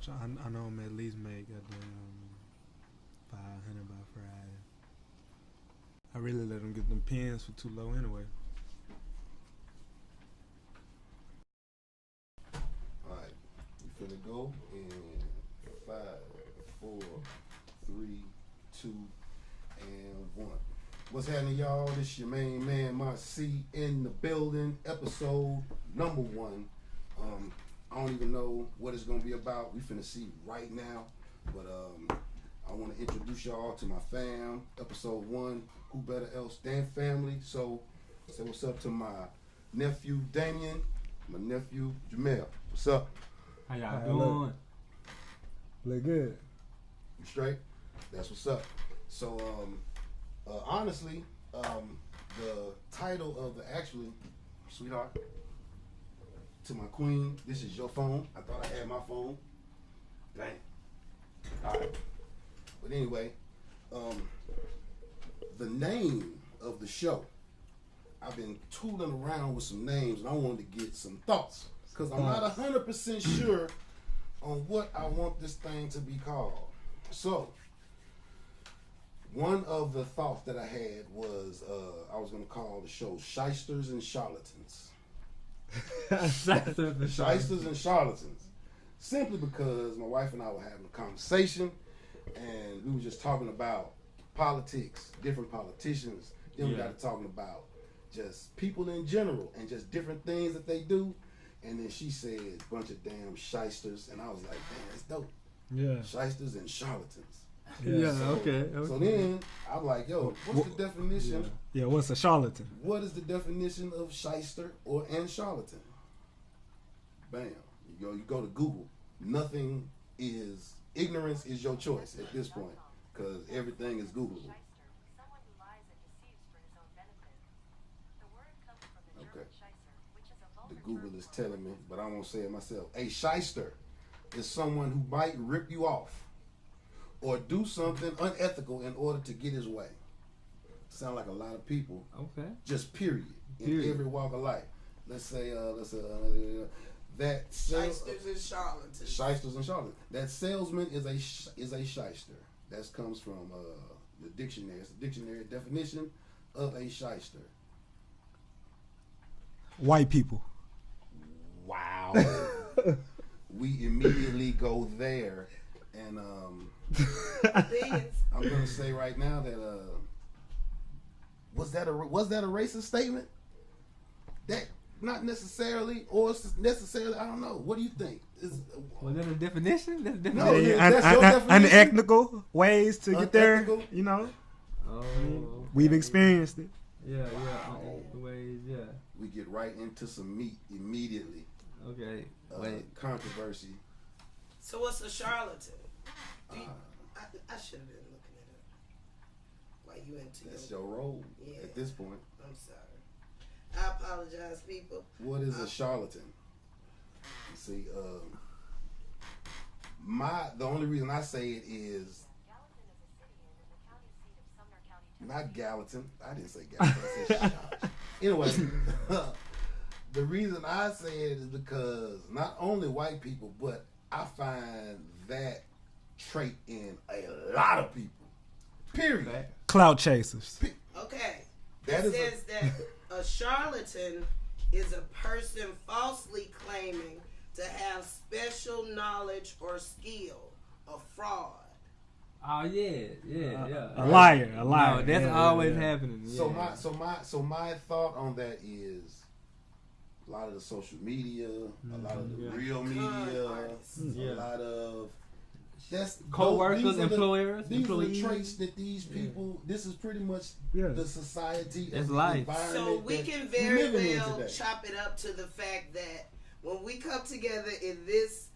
I know I'm at least make goddamn 500 by Friday. I really let them get them pins for too low anyway. Alright, we finna go in 5, 4, 3, 2, and 1. What's happening, y'all? This your main man, Mark C, in the building, episode number 1. I don't even know what it's gonna be about. We finna see right now, but I want to introduce y'all to my fam. Episode 1. Who better else than family? So, say what's up to my nephew Damien, my nephew Jamel. What's up? How y'all doing? Look good. You straight? That's what's up. So, honestly, the title of the actually, sweetheart, to my queen, this is your phone. I thought I had my phone. Dang. All right. But anyway, the name of the show, I've been tooling around with some names and I wanted to get some thoughts because I'm not 100% sure on what I want this thing to be called. So, one of the thoughts that I had was I was going to call the show Shysters and Charlatans. Shysters and Charlatans. Simply because my wife and I were having a conversation and we were just talking about politics, different politicians. Then we got to talking about just people in general and just different things that they do. And then she said a bunch of damn shysters, and I was like, damn, that's dope. Yeah. Shysters and charlatans. Yeah, so, okay. So then I'm like, yo, what's the definition? Yeah, what's a charlatan? What is the definition of shyster and charlatan? Bam. You go to Google. Ignorance is your choice at this point, because everything is Googleable. Okay. The Google is telling me, but I won't say it myself. A shyster is someone who might rip you off or do something unethical in order to get his way. Sound like a lot of people. Okay. Just period. In every walk of life. Let's say that Shysters and charlatans. Shysters and charlatans. That salesman is a shyster. That comes from the dictionary. It's the dictionary definition of a shyster. White people. Wow. We immediately go there, and I'm gonna say right now that was that a racist statement? That not necessarily, or necessarily, I don't know. What do you think? Was that a definition? That's a definition. No, that's your definition. Unethical ways to get there, you know. Oh, we've experienced it. Yeah. The ways, yeah. We get right into some meat immediately. Okay. Controversy. So what's a charlatan? I should have been looking it up. Why you into That's your role at this point. I'm sorry. I apologize, people. What is a charlatan? You see, the only reason I say it is not Gallatin. I didn't say Gallatin. I said Charlatan. Anyway, the reason I say it is because not only white people, but I find that trait in a lot of people. Period. Clout chasers. Okay. That says that a charlatan is a person falsely claiming to have special knowledge or skill, a fraud. Oh yeah. A liar. No, that's always happening. So my thought on that is a lot of the social media, a lot of the real media, a lot of co-workers, employers. These are the traits that these people. This is pretty much the society and the environment. So we can very well chop it up to the fact that when we come together in this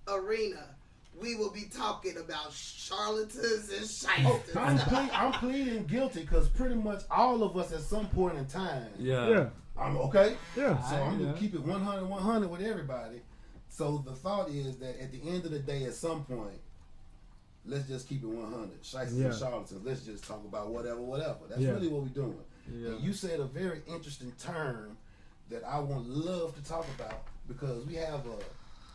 arena, we will be talking about charlatans and shysters. I'm pleading guilty because pretty much all of us at some point in time. Yeah. I'm okay. Yeah. So I'm gonna keep it 100 with everybody. So the thought is that at the end of the day, at some point, let's just keep it 100. Shysters and charlatans. Let's just talk about whatever. That's really what we're doing. Yeah. And you said a very interesting term that I would love to talk about because we have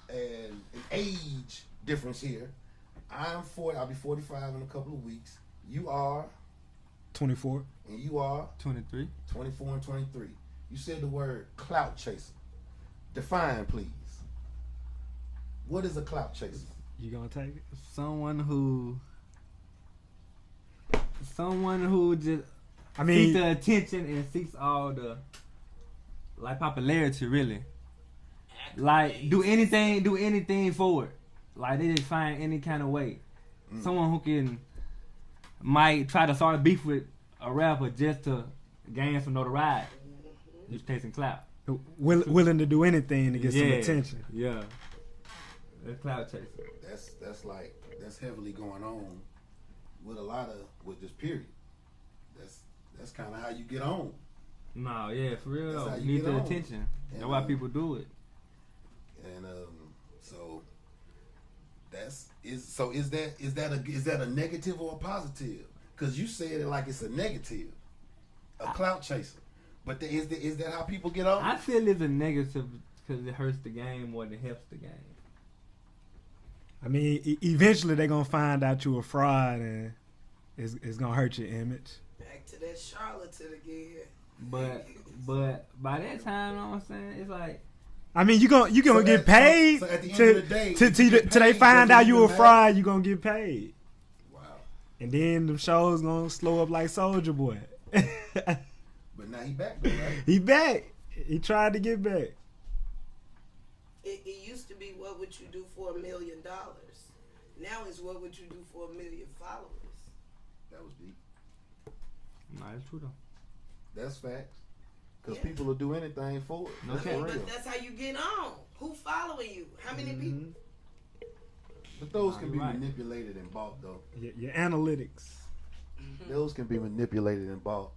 an age difference here. I'm 40. I'll be 45 in a couple of weeks. You are 24. And you are 23. 24 and 23. You said the word clout chaser. Define, please. What is a clout chaser? You gonna take it? Someone who just I mean, seeks the attention and seeks all the popularity, really. Like do anything for it. Like they just find any kind of way. Someone who might try to start a beef with a rapper just to gain some notoriety. Just chasing clout. Willing to do anything to get some attention. Yeah. That's clout chasing. That's heavily going on with this period. That's kind of how you get on. No, yeah, for real though. You need the on. attention. And, That's why people do it. And so is that a negative or a positive? Because you said it like it's a negative, a clout chaser. But is that how people get on? I feel it's a negative because it hurts the game more than it helps the game. I mean, eventually they're gonna find out you a fraud, and it's gonna hurt your image. Back to that charlatan again. But by that time, you know what I'm saying? It's like, I mean, you gonna get paid. So at the end of the day, till they find out you a fraud, you gonna get paid. Wow. And then the show's gonna slow up like Soulja Boy. But now he back though, right? He back. He tried to get back. It used to be, what would you do for $1 million? Now it's, what would you do for 1 million followers? That was deep. nah, it's true though. That's facts. Because people will do anything for it. No That's cap. for real. But that's how you get on. Who following you? How many people? But those can be Right. manipulated and bought though. Your analytics. Those can be manipulated and bought.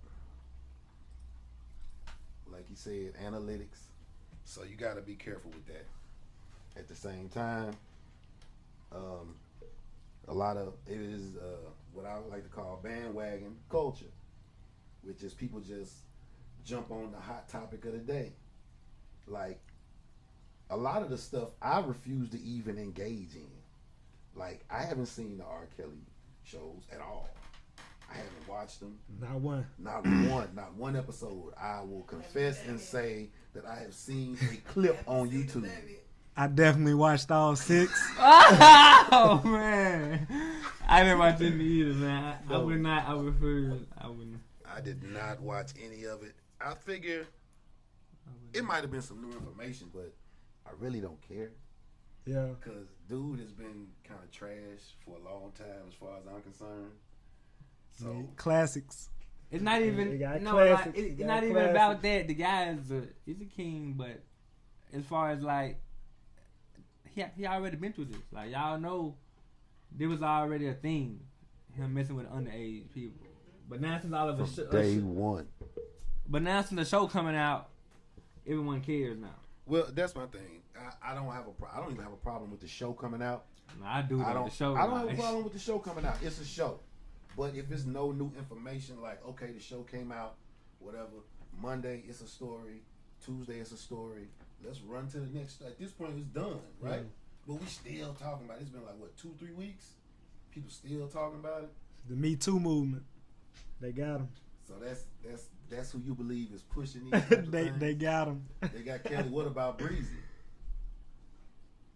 Like you said, analytics. So you got to be careful with that. At the same time, a lot of it is what I would like to call bandwagon culture, which is people just jump on the hot topic of the day. Like a lot of the stuff I refuse to even engage in. Like I haven't seen the R. Kelly shows at all. I haven't watched them. Not one. Not one episode. I will confess and say that I have seen a clip on YouTube. I definitely watched all 6. Oh man, I didn't watch any either, man. I would not. I would prefer. I wouldn't. I did not watch any of it. I figure it might have been some new information, but I really don't care. Yeah. Because dude has been kind of trash for a long time as far as I'm concerned. So classics. It's not even. got No, classics. like, He it's got not even classics. about that. The guy is a king, but as far as like, he already been through this. Like y'all know, there was already a thing, him messing with underage people. But now since all of the day one. But now since the show coming out, everyone cares now. Well, that's my thing. I don't even have a problem with the show coming out. No, I do. I don't. The show. I don't have a problem with the show coming out. It's a show. But if it's no new information, like okay, the show came out, whatever. Monday it's a story. Tuesday it's a story. Let's run to the next. At this point, it's done, right? But we still talking about it. It's been like what 2-3 weeks. People still talking about it. The Me Too movement. They got him. So that's who you believe is pushing these types of things? They got him. They got Kelly. What about Breezy?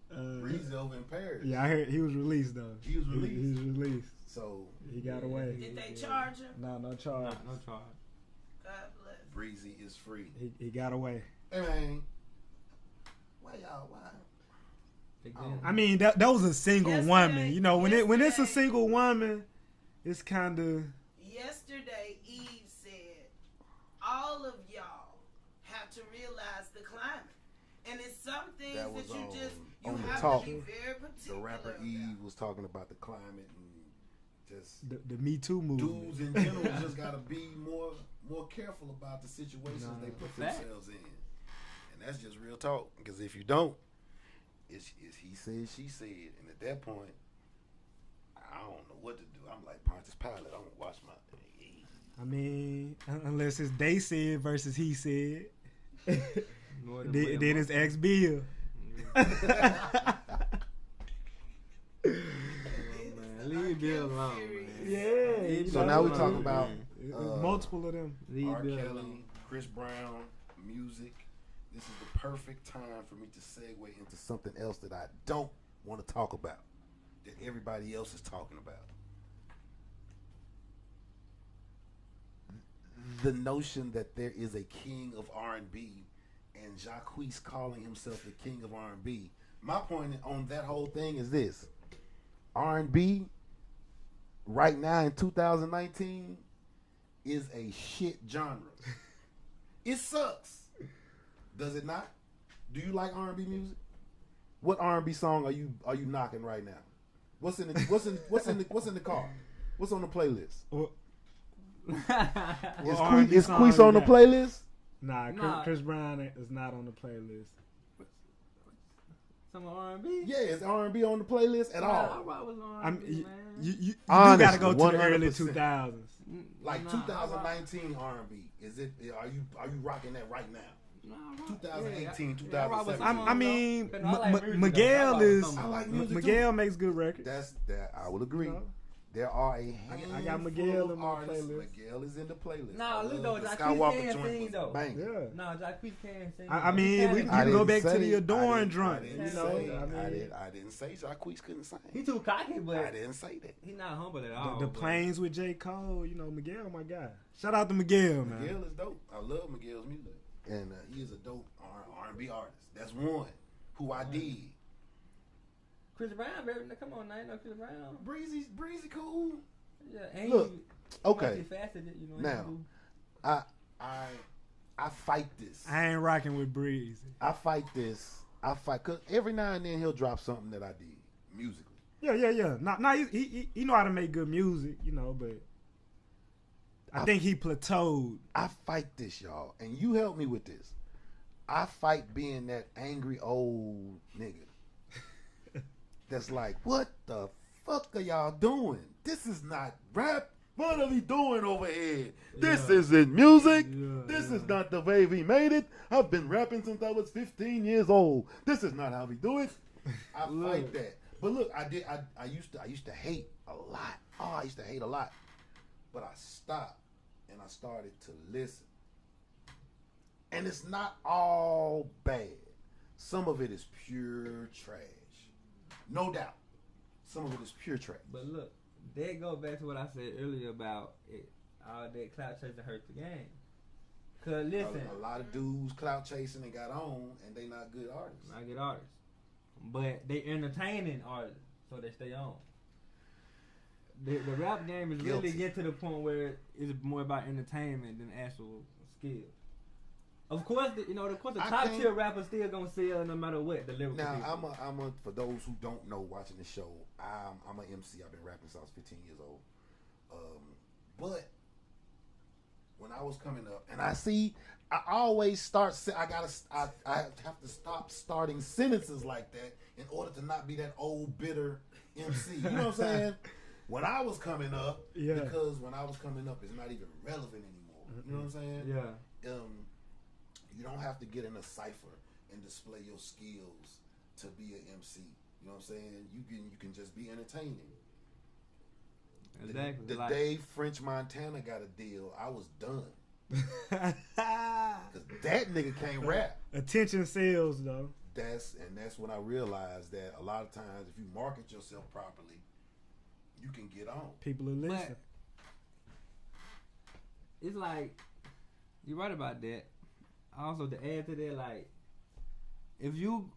Breezy over in Paris. Yeah, I heard he was released though. He was released. He was released. So he got away. Did they charge him? No charge. No charge. God bless. Breezy is free. He got away. Hey man, why? I mean, that was a single woman. You know, when it's a single woman, it's kind of. Yesterday, Eve said, all of y'all have to realize the climate. And it's some things that you have to be very particular. The rapper about. Eve was talking about the climate and just the Me Too movement. Dudes in general just gotta be more careful about the situations they put themselves in. And that's just real talk. Because if you don't, it's he said, she said. And at that point, I don't know what to do. I'm like Pontius Pilate. I don't watch my. I mean, unless it's they said versus he said. Then it's ex Bill. Leave Bill alone, man. Yeah. So now we talking about multiple of them. R. Kelly, Chris Brown, music. This is the perfect time for me to segue into something else that I don't want to talk about, that everybody else is talking about. The notion that there is a king of R&B and Jacquees calling himself the king of R&B. My point on that whole thing is this. R&B right now in 2019 is a shit genre. It sucks. Does it not? Do you like R&B music? What R&B song are you knocking right now? What's in the car? What's on the playlist? Is Queese on the playlist? Nah, Chris Brown is not on the playlist. Some R&B? Yeah, is R&B on the playlist at all? I was R&B, man. You Honestly, gotta go to 100%. the early 2000s. Like 2019 R&B. Is it? Are you rocking that right now? 2018, 2017. I mean, Miguel is. I like music Miguel too. makes good records. That I will agree. You know? There are a handful I got Miguel in my artists. playlist. Miguel is in the playlist. Nah, look though, the Jacquees Skywalker can joint sing was though. banging. Yeah. Nah, Jacquees can sing. I mean, we can go back to the Adorn joint. I didn't say Jacquees couldn't sing. He too cocky, but I didn't say that. he not humble at all. The Plains with J. Cole, Miguel, my guy. Shout out to Miguel, man. Miguel is dope. I love Miguel's music, and he is a dope R&B artist. That's one who I dig. Chris Brown, baby, come on, now you know Chris Brown. Breezy, cool. Yeah, and Look, he, okay. Faceted, Now, I fight this. I ain't rocking with Breezy. I fight because every now and then he'll drop something that I dig musically. Yeah. Nah, he know how to make good music, but I think he plateaued. I fight this, y'all, and you help me with this. I fight being that angry old nigga that's like, what the fuck are y'all doing? This is not rap. What are we doing over here? This isn't music. This is not the way we made it. I've been rapping since I was 15 years old. This is not how we do it. I fight that. But look, I used to hate a lot. Oh, I used to hate a lot. But I stopped and I started to listen. And it's not all bad. Some of it is pure trash. No doubt. Some of it is pure trash. But look, that goes back to what I said earlier about it. All that clout chasing hurt the game. Cause listen, a lot of dudes clout chasing and got on, and they not good artists. Not good artists, but they entertaining artists, so they stay on. The rap game is really getting to the point where it's more about entertainment than actual skill. Of course, the top tier rappers still gonna sell no matter what. The lyrical now, I'm a. For those who don't know, watching the show, I'm an MC. I've been rapping since I was 15 years old. But when I was coming up, and I always start. I have to stop starting sentences like that in order to not be that old bitter MC. You know what I'm saying? When I was coming up, because when I was coming up, it's not even relevant anymore. You know what I'm saying? Yeah. You don't have to get in a cipher and display your skills to be an MC. You know what I'm saying? You can just be entertaining. Exactly. The day French Montana got a deal, I was done. Cause that nigga can't rap. Attention sales though. That's when I realized that a lot of times if you market yourself properly, you can get on. People are listening. It's like you're right about that. Also, to add to that, like, if you...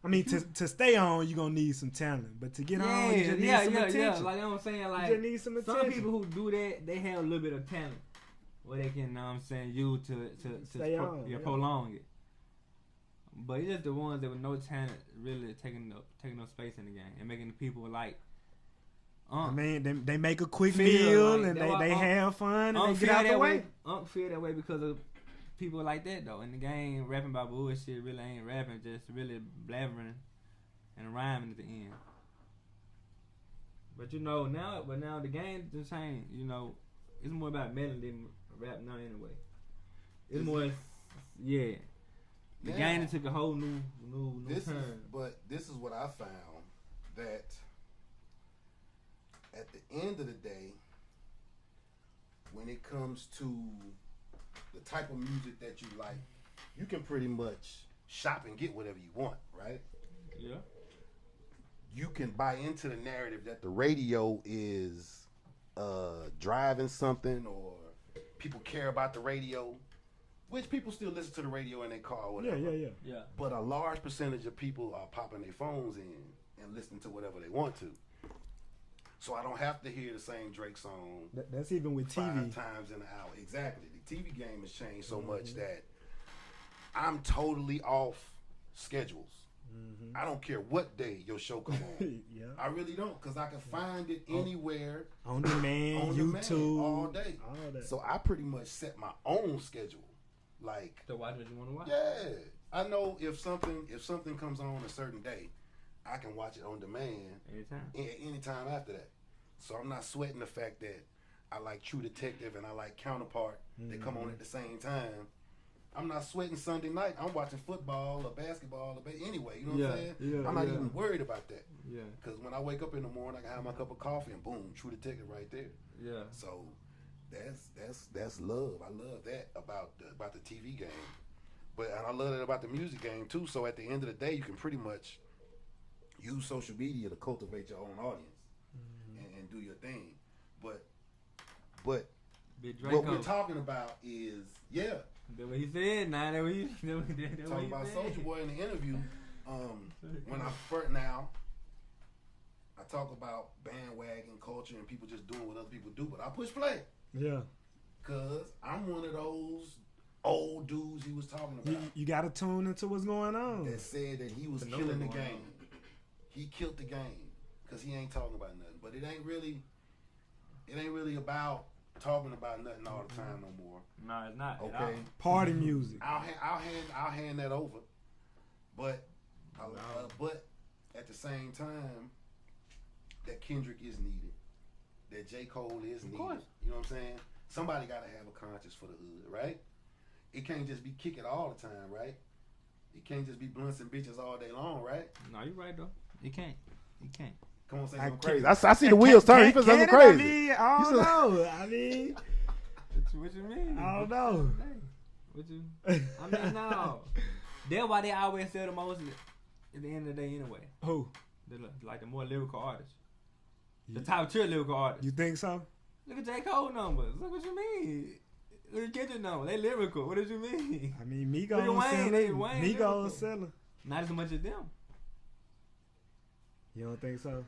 I mean, to stay on, you're going to need some talent. But to get on, you just need some attention. Yeah. Like, you know what I'm saying? Like, you just need some attention. Some people who do that, they have a little bit of talent. Where they can, you know what I'm saying, use to prolong it. But it's just the ones that with no talent really taking no space in the game and making the people like... I mean, they make a quick meal like, and they have fun and they get out the way. Feel that way because of... people like that though in the game rapping about bullshit really ain't rapping, just really blabbering and rhyming at the end. But now the game just changed. It's more about melody than rap now anyway. It's more, The game took a whole new turn. But this is what I found, that at the end of the day, when it comes to the type of music that you like, you can pretty much shop and get whatever you want, right? Yeah. You can buy into the narrative that the radio is driving something, or people care about the radio, which people still listen to the radio in their car or whatever. Yeah. But a large percentage of people are popping their phones in and listening to whatever they want to. So I don't have to hear the same Drake song. That's even with TV. 5 times in an hour. Exactly. The TV game has changed so much that I'm totally off schedules. I don't care what day your show come on. Yeah. I really don't, because I can find it anywhere. On demand, YouTube. All day. All that. So I pretty much set my own schedule. Like, To watch what you want to watch. yeah. I know if something comes on a certain day, I can watch it on demand anytime after that. So I'm not sweating the fact that I like True Detective and I like Counterpart. They come on at the same time. I'm not sweating Sunday night. I'm watching football or basketball anyway. You know what I'm saying? Yeah, I'm not even worried about that. Yeah. Because when I wake up in the morning, I can have my cup of coffee and boom, True Detective right there. Yeah. So that's love. I love that about the TV game. And I love that about the music game too. So at the end of the day, you can pretty much use social media to cultivate your own audience and do your thing. But what we're talking about is That's what he said. Nah, that what he talking about said. Soulja Boy in the interview. When I first now, I talk about bandwagon culture and people just doing what other people do, but I push play. Yeah. Cause I'm one of those old dudes he was talking about. You got to tune into what's going on. That said that he was killing the game. He killed the game because he ain't talking about nothing. But it ain't really about talking about nothing all the time no more. No, it's not. Okay. Party music. I'll hand that over. But but at the same time, that Kendrick is needed. That J. Cole is needed. course. You know what I'm saying? Somebody got to have a conscience for the hood, right? It can't just be kick it all the time, right? It can't just be blunts and bitches all day long, right? No, you're right though. You can't. Come on, say I something crazy. can't- I see the wheels turn. He feels something crazy. I don't know. I mean, What you mean? I don't know. What you? I mean, no. That's why they always sell the most at the end of the day anyway. Who? Like the more lyrical artists. The top tier lyrical artists. You think so? Look at J. Cole numbers. Look what you mean. Look at Kendrick numbers. They lyrical. What did you mean? I mean, Migos Look at Wayne. They selling. Wayne Migos lyrical. selling. Not as much as them. You don't think so?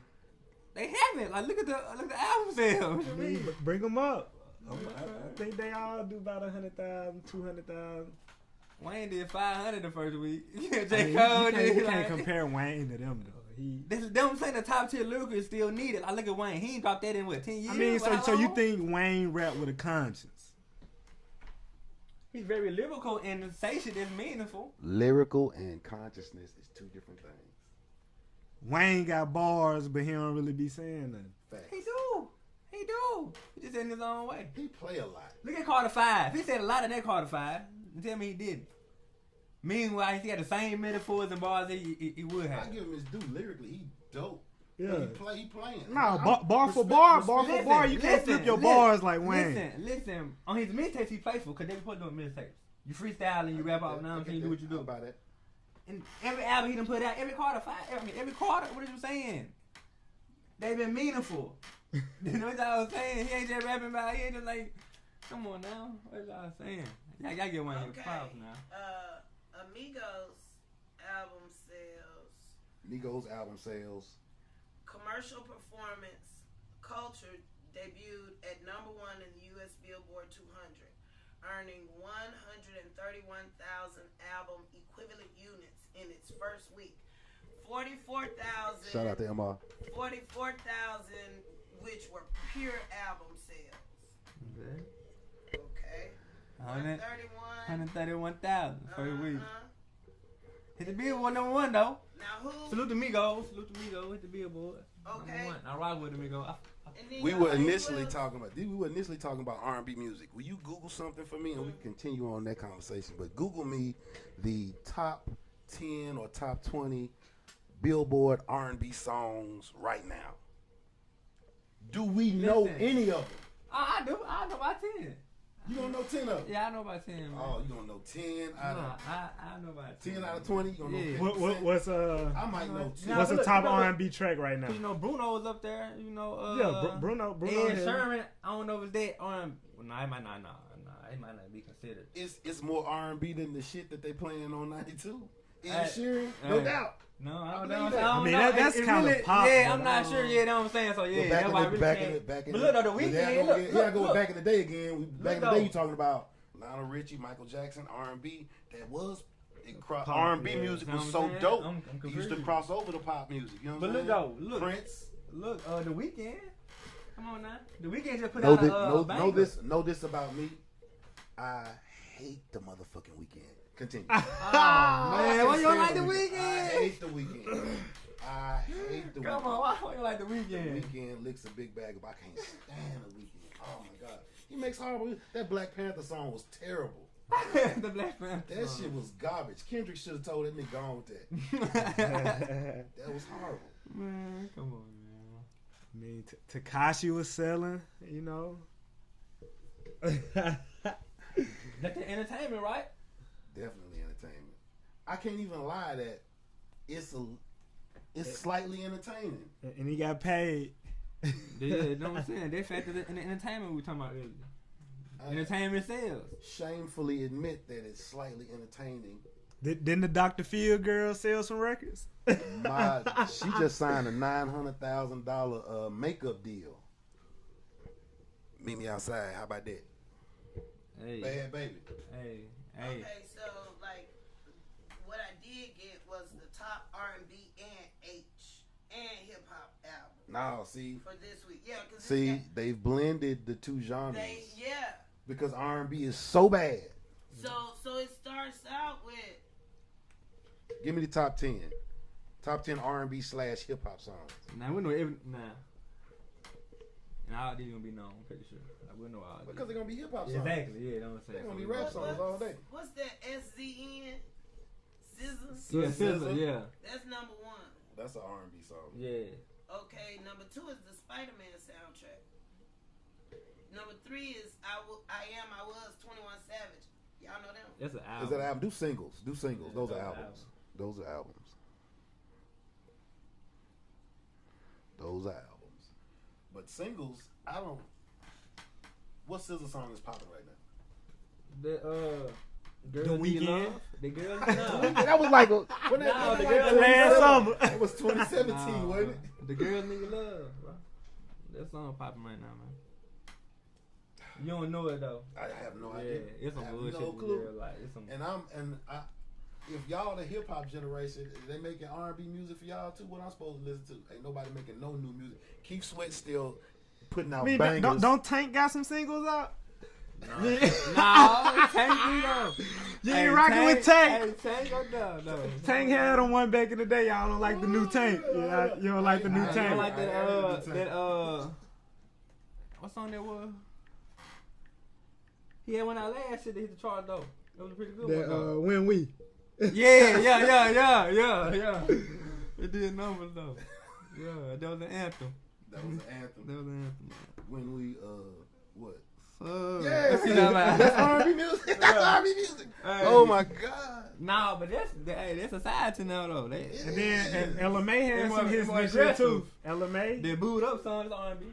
They haven't. Like look at the album sales. What I you mean, mean? bring them up. I think they all do about 100,000, 200,000. Wayne did 500 the first week. Yeah, I J. mean, Cole you did. can't compare Wayne to them though. I'm saying the top tier lyrical is still needed. I look at Wayne. He ain't dropped that in what 10 years. I mean, How so you long? think Wayne rap with a conscience? He's very lyrical and say shit that's meaningful. Lyrical and consciousness is two different things. Wayne got bars, but he don't really be saying nothing. Facts. He do. He just in his own way. He play a lot. Look at Carter 5. He said a lot of that Carter 5. Tell me he didn't. Meanwhile, he had the same metaphors and bars that he would have. I give him his due. Lyrically, he dope. Yeah. He playing. No, bar for bar, you can't flip your bars like Wayne. Listen. On his mixtapes, he playful because they put doing mixtapes. You freestyle and you rap out now and you do what you do. About it. And every album he done put out, every Carter 5, every Carter, what are you saying? They been meaningful. You know what I was saying? He ain't just rapping about, he ain't just like, come on now, what y'all saying? Y'all get one of his props now. Amigos album sales. Commercial performance culture debuted at #1 in the U.S. Billboard 200, earning 131,000 album equivalent units in its first week. 44,000. Shout out to MR. 44,000, which were pure album sales. Okay. 131,000 first week. Hit the Billboard #1 though. Now who? Salute to Migos. Hit the Billboard. Okay. #1. I rock with the Migos. We were initially talking about R&B music. Will you Google something for me and we can continue on that conversation? But Google me the top 10 or top 20 Billboard R&B songs right now. Do we know Listen. any of them? I do. I know about 10. You gonna know 10 of them? Yeah, I know about 10. Man. Oh, you gonna know 10 out of I know about 10. 10 out of 20. You gonna Yeah. know 50%? What's I might know 10. what's the look, top you know, R&B track right now? You know, Bruno's up there. You know, Yeah, Bruno. Ed here. Sheeran. I don't know if it's that on. Well, nah, it might not. Nah, it might not be considered. It's more R&B than the shit that they playing on 92. Ed Hey, Sheeran, no hey. doubt. No, I I don't believe know. that. I mean, know. that's It kinda really, pop, Yeah, but I'm I not don't sure. know. Yeah, you know what I'm saying. So yeah, Well, that's why I really back can't. in But the look, though, the yeah, weekend. go, Look, yeah, go look. back in the day again. Back in the though. day, you talking about Lionel Richie, Michael Jackson, R&B. That was Pop, R&B yeah. music You know was what so I'm saying? dope. I'm It used to confused. cross over to pop music. You know what But I'm look saying? though, look. Prince. Look, the weekend. Come on now, the weekend just put Know out this, a know banger. know this about me. I hate the motherfucking weekend. Continue. Oh man, why you don't like the I weekend? hate the weekend. I hate the Come weekend. on, why you like the The weekend? weekend licks a big bag of. I can't stand the weekend. Oh my god, he makes horrible. That Black Panther song was terrible. The Black Panther. That shit was garbage. Kendrick should have told that nigga gone with that. That was horrible. Man, come on, man. I mean, Tekashi was selling, you know. That's the entertainment, right? Definitely entertainment. I can't even lie that it's slightly entertaining. And he got paid. Yeah, you know what I'm saying? They factored in the entertainment we were talking about earlier. Entertainment sales. Shamefully admit that it's slightly entertaining. Didn't the Dr. Phil girl sell some records? She just signed a $900,000 makeup deal. Meet me outside. How about that? Hey, Bad baby. hey. Okay, so like what I did get was the top R&B and hip hop album No, see, for this week. Yeah, cause they've blended the two genres yeah. because R&B is so bad. So it starts out with Give me the top 10 R&B / hip hop songs. Now we know every and all these gonna be known. I'm pretty sure. Like, we know all these. Because they're gonna be hip hop songs. Exactly. Yeah, know what I'm saying. They're gonna be rap songs all day. what's that SZN? SZA? Yeah, SZA. Yeah, That's number one. That's an R&B song. yeah. Okay, number two is the Spider-Man soundtrack. Number three is I Was 21 Savage. Y'all know them? That's an album. Is that an album? Do singles. Yeah, Those are that's an albums. Those are albums. Those are albums. But singles, I don't. What SZA song is popping right now? The The Weeknd? Love. The girl. No. That was like No, the girl last summer. It was 2017, wasn't it? The girl nigga love, bro. That song popping right now, man. You don't know it though. I have no Yeah, idea. it's some I have bullshit. no clue. Girl, like, it's some. If y'all the hip hop generation, they making R&B music for y'all too. What I'm supposed to listen to? Ain't nobody making no new music. Keith Sweat still putting out I mean, bangers. don't Tank got some singles out? No, Tank beat up. You ain't rocking with Tank. Hey, Tank go down. No. Tank had on one back in the day. Y'all don't like the new Tank. Yeah, you don't like the new I don't Tank. like I that. What song that was? He had one out last year that hit the chart though. That was a pretty good one That though. when we. Yeah. It did numbers though. Yeah, that was an anthem. That was an anthem. That was an anthem. When we what? Yeah, That's R&B music. That's R&B music. Hey. Oh my god. Nah, but that's society now though. They And then LMA had It some was- hits it was this year aggressive. too. LMA. they booed up songs R&B.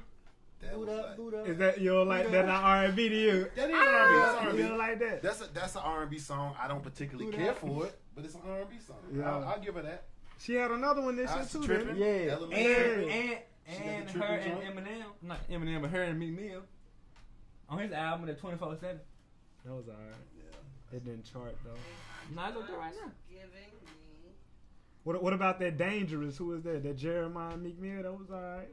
That was like, Booed up. Is that you don't like that not R&B to you? that is R&B. That's R&B. You don't like that? That's an R&B song. I don't particularly Who care that? for it, but it's an R&B song. Yeah. I'll give her that. She had another one this year Ice too, Trippin'. didn't it? Yeah, LMA. She got and the her tripping and joint? Eminem, not Eminem, but her and Meek Mill on his album, the 24/7. That was alright. Yeah. It didn't chart though. Nah, it's okay right now. Giving me. What about that Dangerous? Who was that? That Jeremiah Meek Mill? That was alright.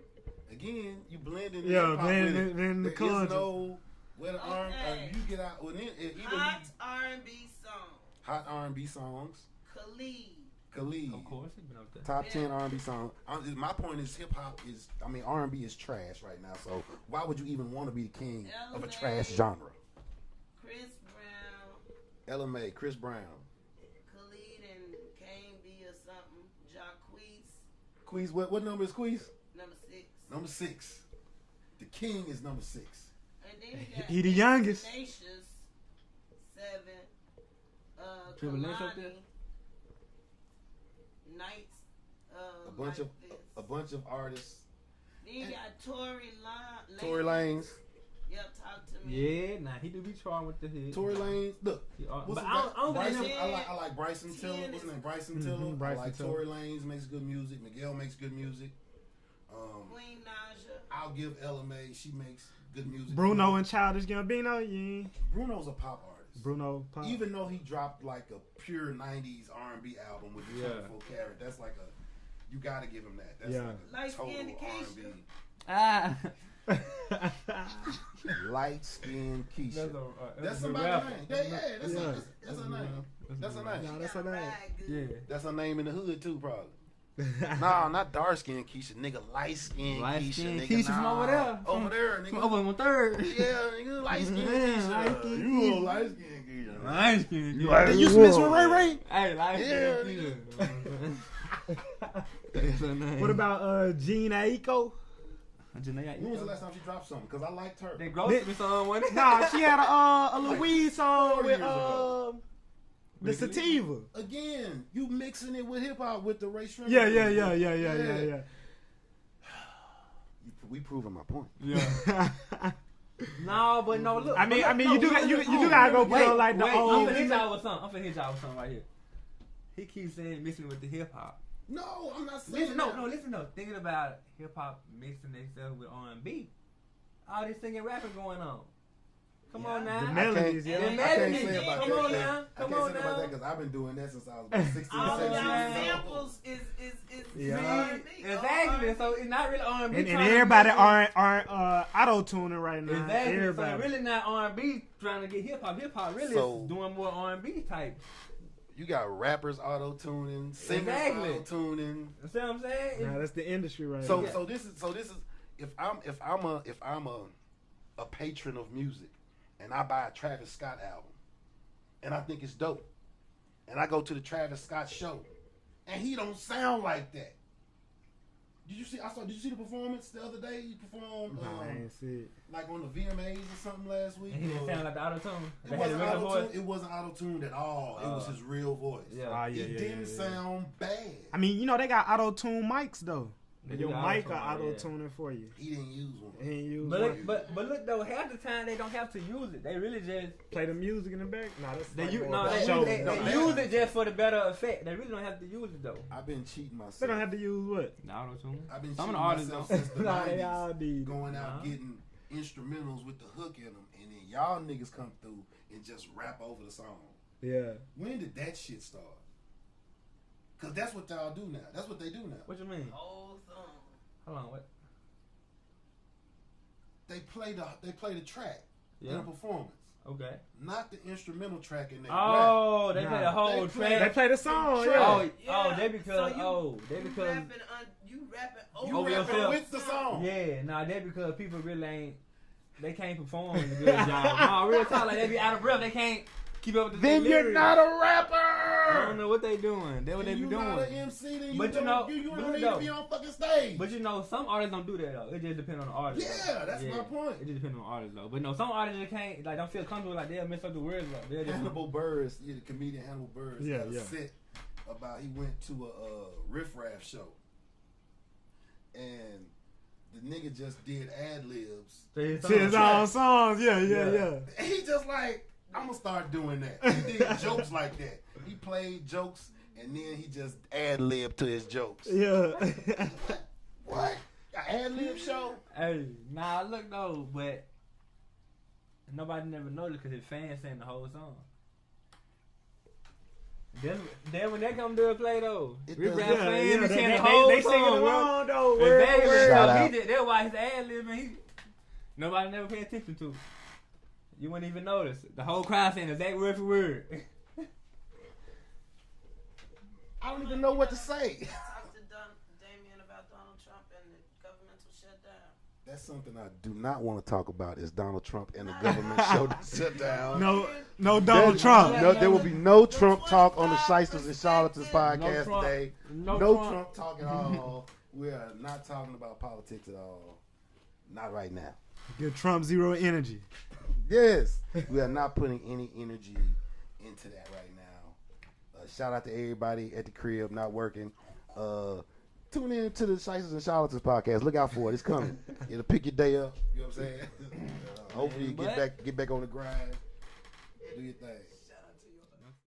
Again, you blending Yeah, hip-hop blending- with it. blending the There is culture. no where the R&B. Okay. You get out. Well, then, either Hot you, R&B song. hot R&B songs. Khalid. Of course, he's been up there. Top 10 R&B song. My point is hip hop is, R&B is trash right now. So why would you even want to be the king of a trash genre? Chris Brown. LMA, Chris Brown. Khalid and Kane B or something. Jacquees. Queez, what number is Queez? Number 6. Number 6. The King is number 6. And then you got He the youngest. Tenacious, 7. Triple H up Kalani, there? Knights. A bunch of artists. Then you got Tory Tory Lanez. Yep, talk to me. Yeah, nah, he do be trying with the head. Tory Lanez. Look. But I don't Bryson, think I like Bryson Tiller. What's his name? Bryson Tiller. Bryson I like Tiller. Tory Lanez makes good music. Miguel makes good music. Queen Naja. I'll give Ella May. She makes good music. Bruno and Childish Gambino, yeah. Bruno's a pop artist. Bruno pop. Even though he dropped like a pure '90s R&B album with the 24 Karat, that's like a. You gotta give him that. That's like a total Light-skinned R&B. Ah. Light skinned Keisha. That's That's somebody's rapper. name. That's her name. That's her name. No, that's her name. Yeah. That's her name in the hood too, probably. Nah, not dark skinned Keisha, nigga. Light skinned Keisha, Light-skinned nigga. Keisha from over there. Over there, nigga. From over on 3rd. Yeah, nigga. Light skinned Keisha. light-skinned You Keisha. a light skinned Keisha. Light-skinned. They used to mess with Ray Ray. Hey, light-skinned Yeah, Keisha. That's her name. What about Gina Aiko? When was the last time she dropped something? Because I liked her. That grocery song, wasn't it? Nah, she had a Louise song 4 with years ago. the Sativa. Again, you mixing it with hip hop with the Ray Shrimp. Yeah. We proving my point. Yeah. No, but no, look. I mean, no, you do gotta go put on like the I'm old. finna hit y'all with something right here. He keeps saying mixing with the hip hop. No, I'm not saying Listen though. Thinking about hip hop mixing themselves with R&B. All this singing rapping going on. Come on now. The melodies, The yeah. I can't melodies. say about Come that. on now. Come on now. Because I've been doing that since I was about 16, All of 17 y'all years old. samples is Yeah. R&B. Exactly. So it's not really R&B. And trying to everybody get- are auto tuning right now. Exactly. So Everybody. it's really not R&B trying to get hip hop. Hip hop really So- is doing more R&B type. You got rappers auto tuning, singers Exactly. auto tuning. You see what I'm saying? Nah, that's the industry right So now. so this is if I'm a patron of music and I buy a Travis Scott album and I think it's dope and I go to the Travis Scott show and he don't sound like that. Did you see the performance the other day? He performed Nah, I ain't see it. like on the VMAs or something last week. And he didn't sound like the auto-tune. It They had a wasn't regular voice. auto-tuned. It wasn't auto-tuned at all. It was his real voice. Yeah. It didn't sound bad. I mean, they got auto tune mics though. They Your do mic auto-tune, are auto yeah. tuning for you. He didn't use one. He ain't use But one. look, but look though, half the time they don't have to use it. They really just Play the music in the back. Nah, that's they like use more no, of a they, show. they, No, they they- use it just for the better effect. They really don't have to use it though. I've been cheating myself. They don't have to use what? The auto tune. I've been Some of cheating the artists myself don't. since the Nah, they 90s, all need. going out Nah. getting instrumentals with the hook in them, and then y'all niggas come through and just rap over the song. Yeah. When did that shit start? Cause that's what y'all do now. That's what they do now. What you mean? Whole song. Hold on, what? They play the track in Yeah. a performance, Okay. not the instrumental track in their rap. Oh, they play the Nah. whole They play- track. They play the song. They Yeah. Oh, Yeah. they because So they you because rapping You over rapping yourself. with the song. yeah, nah, they because people really ain't they can't perform a good job. No, real talk, like they be out of breath. They can't keep up with the Then you're lyrics. not a I rapper. don't know what they doing. That's what they be You're not an doing. MC. Then But you don't, know- you but don't need though- to be on fucking stage. But some artists don't do that though. It just depends on the artist. Yeah, that's my point. It just depends on the artist though. But no, some artists just can't like don't feel comfortable like they'll mess up the words. Like they'll just Hannibal Buress, the comedian Hannibal Buress, Yeah, had a yeah. set about he went to a riff raff show, and the nigga just did ad libs. say To his own songs. Yeah. And he just like, I'm gonna start doing that. He did jokes like that. He played jokes and then he just ad lib to his jokes. Yeah. What? An ad lib show? Hey, nah, look though, but nobody never noticed because his fans sang the whole song. Then when they come to a play though, It we does- rap Yeah, fans yeah, they sing the whole they song. sing it bro. along though. Word Exactly. for word. Shout So out. that's why his ad libbing. Nobody never pay attention to. You wouldn't even notice. The whole crowd saying the exact word for word. I don't even know what to say. Talk to Damien about Donald Trump and the governmental shutdown. That's something I do not want to talk about is Donald Trump and the government shut down. No Donald Trump. No, there will be no Trump talk on the Shysters and Charlatans podcast Trump. today. No No Trump. Trump talk at all. We are not talking about politics at all. Not right now. Give Trump zero energy. Yes. We are not putting any energy into that right now. Shout out to everybody at the crib not working. Tune in to the Shysters and Charlatans podcast. Look out for it. It's coming. It'll pick your day up. You know what I'm saying? Hopefully you get back on the grind. Do your thing.